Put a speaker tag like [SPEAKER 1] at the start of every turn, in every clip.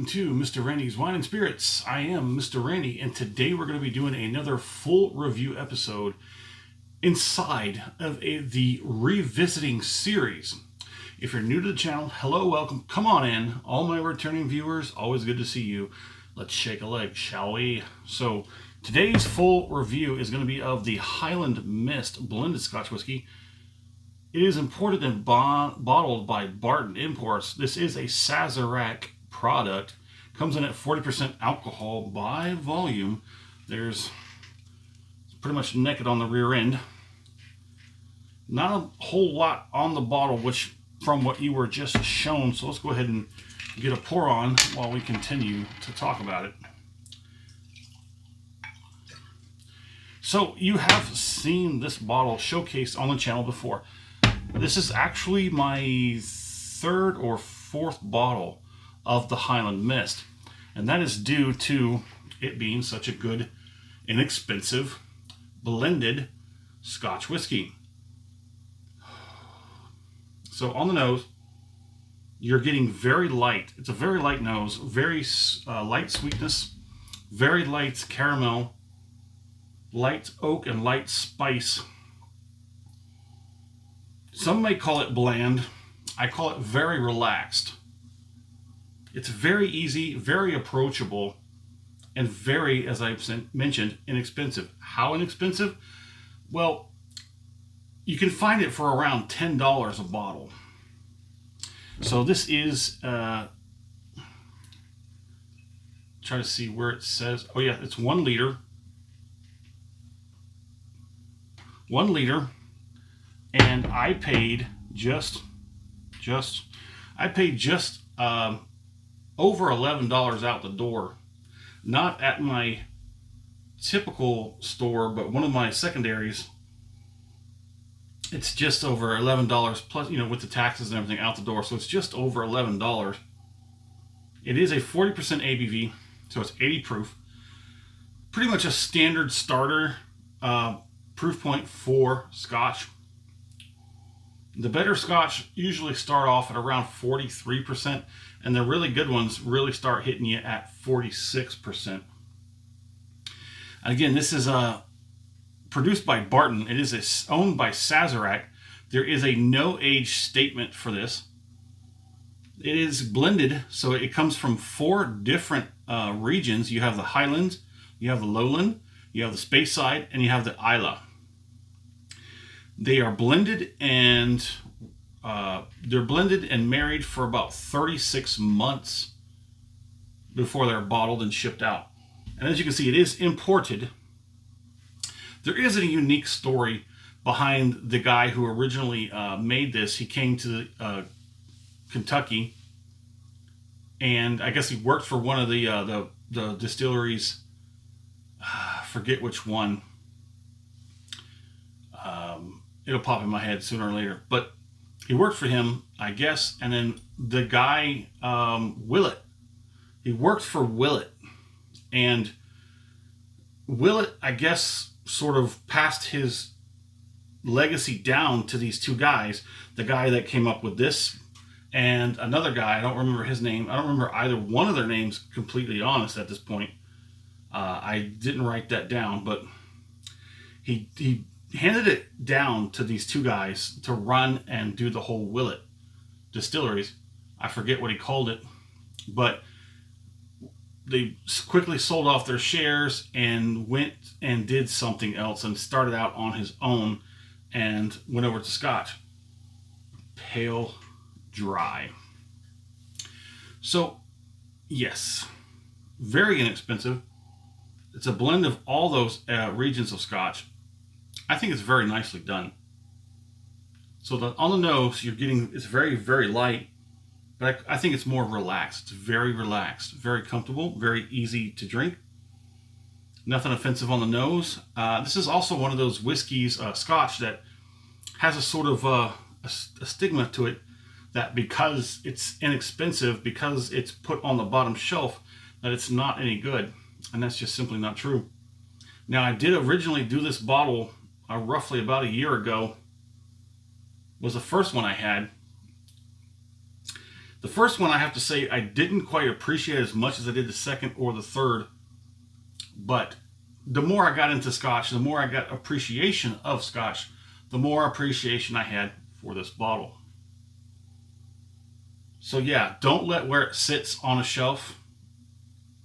[SPEAKER 1] welcome to Mr. Randy's Wine and Spirits. I am Mr. Randy, and today we're going to be doing another full review episode inside of the Revisiting series. If you're new to the channel, hello, welcome, come on in. All my returning viewers, always good to see you. Let's shake a leg, shall we? So today's full review is going to be of the Highland Mist blended Scotch whiskey. It is imported and bottled by Barton Imports. This is a Sazerac product. Comes in at 40% alcohol by volume. There's pretty much naked on the rear end. Not a whole lot on the bottle, which from what you were just shown. So let's go ahead and get a pour on while we continue to talk about it. So you have seen this bottle showcased on the channel before. This is actually my third or fourth bottle of the Highland Mist, and that is due to it being such a good, inexpensive, blended Scotch whiskey. So on the nose, you're getting very light. It's a very light nose, very light sweetness, very light caramel, light oak, and light spice. Some may call it bland. I call it very relaxed. It's very easy, very approachable, and very, as I've mentioned, inexpensive. How inexpensive? Well, you can find it for around $10 a bottle. So this is, try to see where it says, oh yeah, it's 1 liter. 1 liter. And I paid just over $11 out the door. Not at my typical store, but one of my secondaries. It's just over $11 plus, you know, with the taxes and everything out the door. So it's just over $11. It is a 40% ABV, so it's 80 proof. Pretty much a standard starter proof point for Scotch. The better Scotch usually start off at around 43%, and the really good ones really start hitting you at 46%. And again, this is produced by Barton. It is owned by Sazerac. There is a no age statement for this. It is blended, so it comes from 4 different regions. You have the Highlands, you have the Lowland, you have the Speyside, and you have the Islay. They are blended and married for about 36 months before they're bottled and shipped out. And as you can see, it is imported. There is a unique story behind the guy who originally made this. He came to Kentucky, and I guess he worked for one of the distilleries. Forget which one. It'll pop in my head sooner or later. But he worked for him, I guess, and then the guy, Willett, he worked for Willett. And Willett, I guess, sort of passed his legacy down to these 2 guys. The guy that came up with this and another guy, I don't remember his name. I don't remember either one of their names, completely honest at this point. I didn't write that down, but he handed it down to these 2 guys to run and do the whole Willett distilleries. I forget what he called it, but they quickly sold off their shares and went and did something else and started out on his own and went over to Scotch. Pale dry. So yes, very inexpensive. It's a blend of all those regions of Scotch. I think it's very nicely done. So on the nose, you're getting, it's very, very light, but I think it's more relaxed. It's very relaxed, very comfortable, very easy to drink. Nothing offensive on the nose. This is also one of those whiskeys, Scotch, that has a sort of a stigma to it, that because it's inexpensive, because it's put on the bottom shelf, that it's not any good. And that's just simply not true. Now, I did originally do this bottle roughly about a year ago. Was the first one I had. The first one, I have to say, I didn't quite appreciate as much as I did the second or the third. But the more I got into Scotch, the more I got appreciation of Scotch, the more appreciation I had for this bottle. So yeah, don't let where it sits on a shelf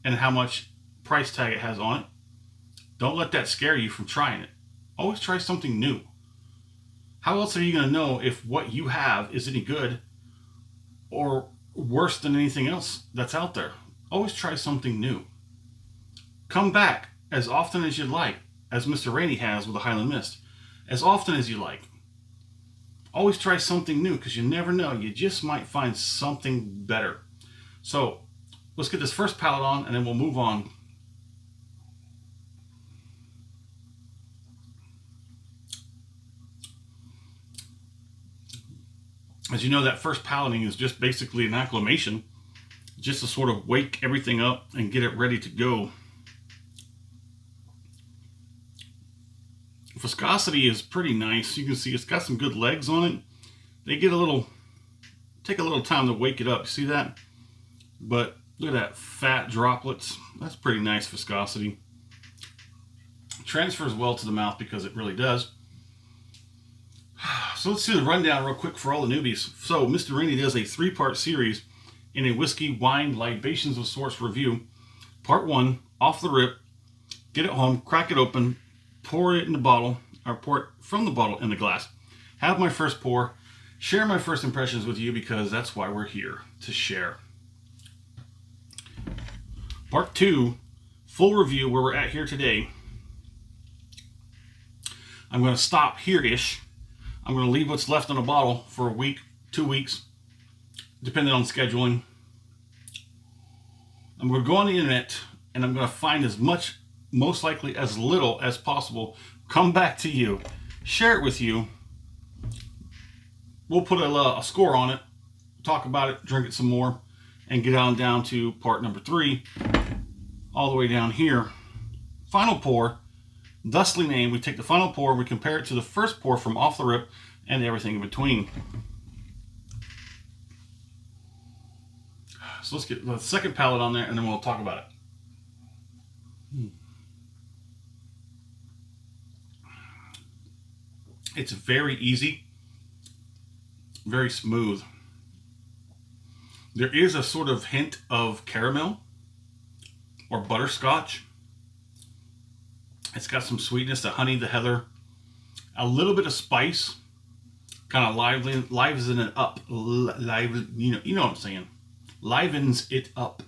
[SPEAKER 1] and how much price tag it has on it. Don't let that scare you from trying it. Always try something new. How else are you going to know if what you have is any good or worse than anything else that's out there? Always try something new. Come back as often as you'd like, as Mr. Randy has with the Highland Mist. As often as you like. Always try something new, because you never know. You just might find something better. So let's get this first palette on, and then we'll move on. As you know, that first palating is just basically an acclimation, just to sort of wake everything up and get it ready to go. Viscosity is pretty nice. You can see it's got some good legs on it. They get take a little time to wake it up. See that? But look at that fat droplets. That's pretty nice viscosity. Transfers well to the mouth because it really does. So let's do the rundown real quick for all the newbies. So Mr. Randy does a 3-part series in a whiskey, wine, libations of sorts review. Part 1, off the rip, get it home, crack it open, pour it in the bottle, or pour it from the bottle in the glass. Have my first pour, share my first impressions with you, because that's why we're here, to share. Part 2, full review where we're at here today. I'm going to stop here-ish. I'm going to leave what's left in the bottle for a week, 2 weeks, depending on scheduling. I'm going to go on the internet, and I'm going to find as much, most likely as little as possible, come back to you, share it with you. We'll put a score on it, talk about it, drink it some more, and get on down to part number 3, all the way down here. Final pour, thusly named. We take the final pour, we compare it to the first pour from off the rip, and everything in between. So let's get the second palette on there, and then we'll talk about it. It's very easy, very smooth. There is a sort of hint of caramel or butterscotch. It's got some sweetness, the honey, the heather, a little bit of spice, kind of livens it up. You know what I'm saying? Livens it up.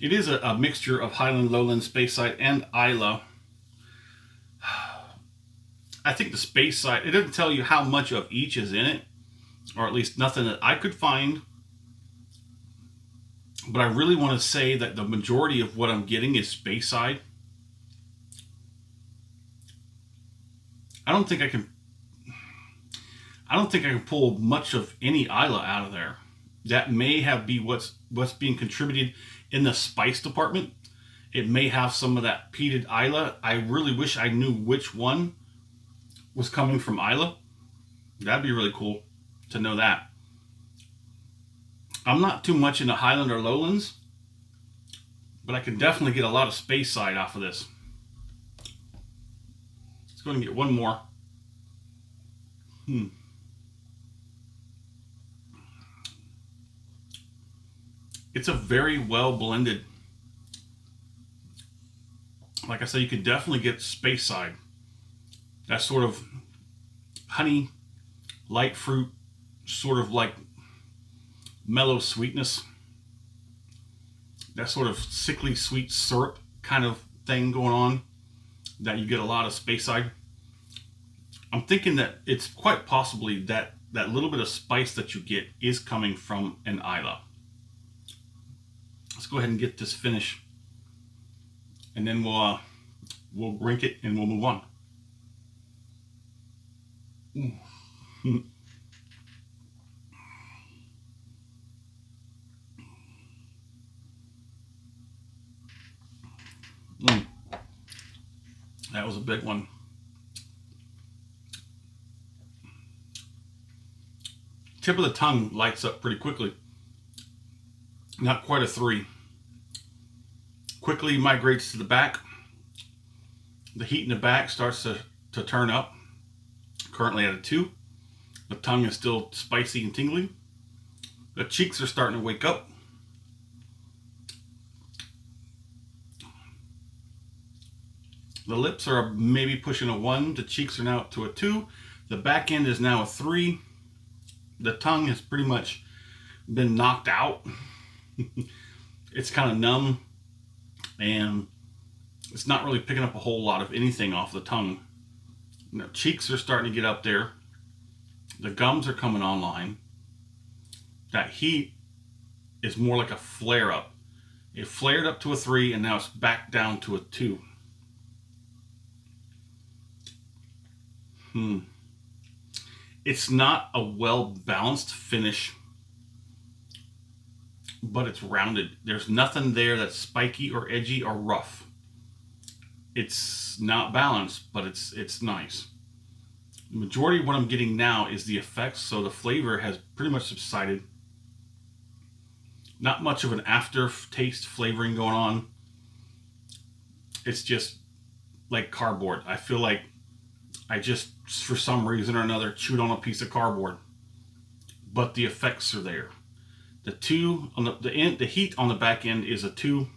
[SPEAKER 1] It is a mixture of Highland, Lowland, Speyside, and Islay. I think the Speyside, it doesn't tell you how much of each is in it, or at least nothing that I could find. But I really want to say that the majority of what I'm getting is Speyside. I don't think I can pull much of any Islay out of there. That may be what's being contributed in the spice department. It may have some of that peated Islay. I really wish I knew which one was coming from Islay. That'd be really cool to know that. I'm not too much into Highland or Lowlands, but I can definitely get a lot of Speyside off of this. Let's go and get one more. It's a very well blended. Like I said, you can definitely get Speyside. That sort of honey, light fruit, sort of like mellow sweetness. That sort of sickly sweet syrup kind of thing going on that you get a lot of Speyside. I'm thinking that it's quite possibly that little bit of spice that you get is coming from an Islay. Let's go ahead and get this finish, and then we'll drink it and we'll move on. That was a big one. Tip of the tongue lights up pretty quickly. Not quite a 3. Quickly migrates to the back. The heat in the back starts to turn up. Currently at a 2. The tongue is still spicy and tingly. The cheeks are starting to wake up. The lips are maybe pushing a 1. The cheeks are now up to a 2. The back end is now a 3. The tongue has pretty much been knocked out. It's kind of numb, and it's not really picking up a whole lot of anything off the tongue. The cheeks are starting to get up there. The gums are coming online. That heat is more like a flare-up. It flared up to a 3, and now it's back down to a 2. It's not a well-balanced finish, but it's rounded. There's nothing there that's spiky or edgy or rough. It's not balanced, but it's nice. The majority of what I'm getting now is the effects, so the flavor has pretty much subsided. Not much of an aftertaste flavoring going on. It's just like cardboard. I feel like I just, for some reason or another, chewed on a piece of cardboard. But the effects are there. The 2 on the end, the heat on the back end is a 2.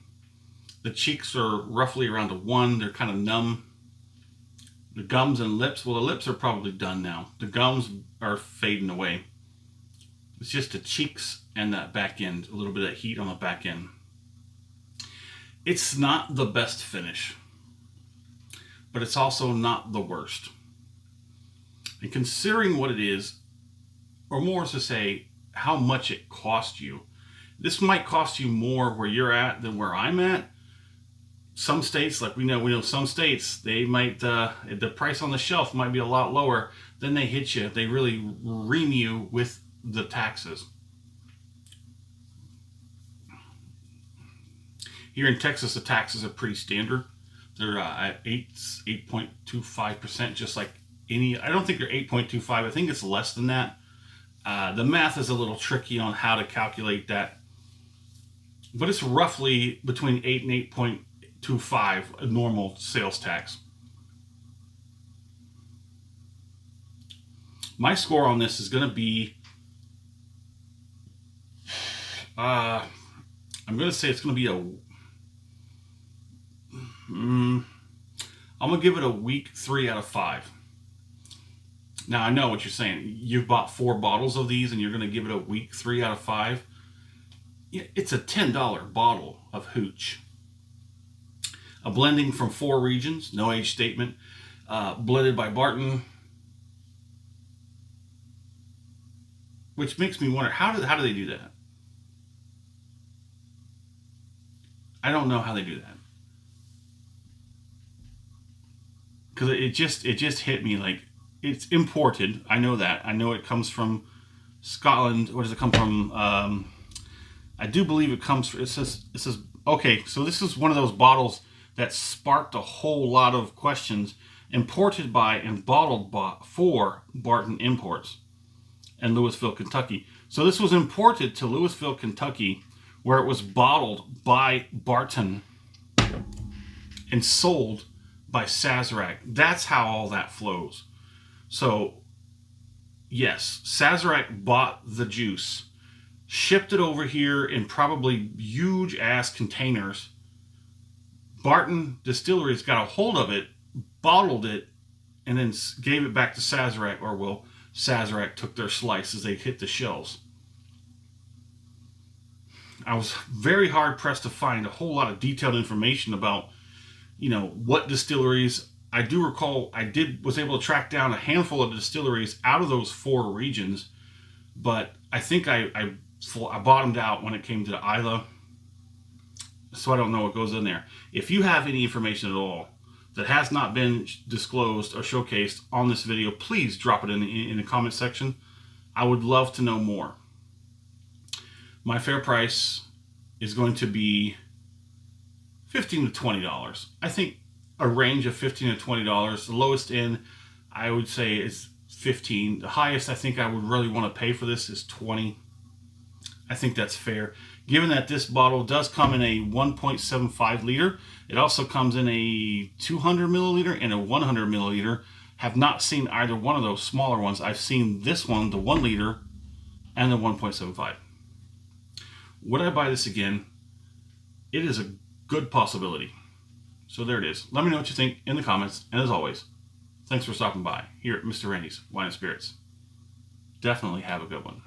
[SPEAKER 1] The cheeks are roughly around a 1. They're kind of numb. The gums and lips, well, the lips are probably done now. The gums are fading away. It's just the cheeks and that back end, a little bit of heat on the back end. It's not the best finish, but it's also not the worst. And considering what it is, or more to say, how much it cost you, this might cost you more where you're at than where I'm at. Some states, like we know some states, they might, the price on the shelf might be a lot lower. Then they hit you. They really ream you with the taxes. Here in Texas, the taxes are pretty standard. They're at 8.25%, just like any. I don't think they're 8.25. I think it's less than that. The math is a little tricky on how to calculate that, but it's roughly between 8 and 8.25 a normal sales tax. My score on this is going to be, I'm going to say it's going to be I'm going to give it a weak 3 out of 5. Now, I know what you're saying. You've bought 4 bottles of these and you're going to give it a weak 3 out of 5. It's a $10 bottle of hooch. A blending from 4 regions, no age statement, blended by Barton. Which makes me wonder, how do they do that? I don't know how they do that. Because it just hit me like, it's imported. I know that. I know it comes from Scotland. Where does it come from? I do believe it comes from, it says, okay, so this is one of those bottles that sparked a whole lot of questions. Imported by and bottled for Barton Imports in Louisville, Kentucky. So this was imported to Louisville, Kentucky, where it was bottled by Barton and sold by Sazerac. That's how all that flows. So, yes, Sazerac bought the juice, shipped it over here in probably huge-ass containers. Barton Distilleries got a hold of it, bottled it, and then gave it back to Sazerac, or well, Sazerac took their slice as they hit the shelves. I was very hard-pressed to find a whole lot of detailed information about, what distilleries. I do recall was able to track down a handful of distilleries out of those 4 regions, but I think I bottomed out when it came to Isla, so I don't know what goes in there. If you have any information at all that has not been disclosed or showcased on this video, please drop it in the comment section. I would love to know more. My fair price is going to be $15 to $20. I think a range of $15 to $20. The lowest end, I would say, is 15. The highest I think I would really want to pay for this is 20. I think that's fair. Given that this bottle does come in a 1.75 liter, it also comes in a 200 milliliter and a 100 milliliter. Have not seen either one of those smaller ones. I've seen this one, the 1 liter, and the 1.75. Would I buy this again? It is a good possibility. So there it is. Let me know what you think in the comments. And as always, thanks for stopping by here at Mr. Randy's Wine and Spirits. Definitely have a good one.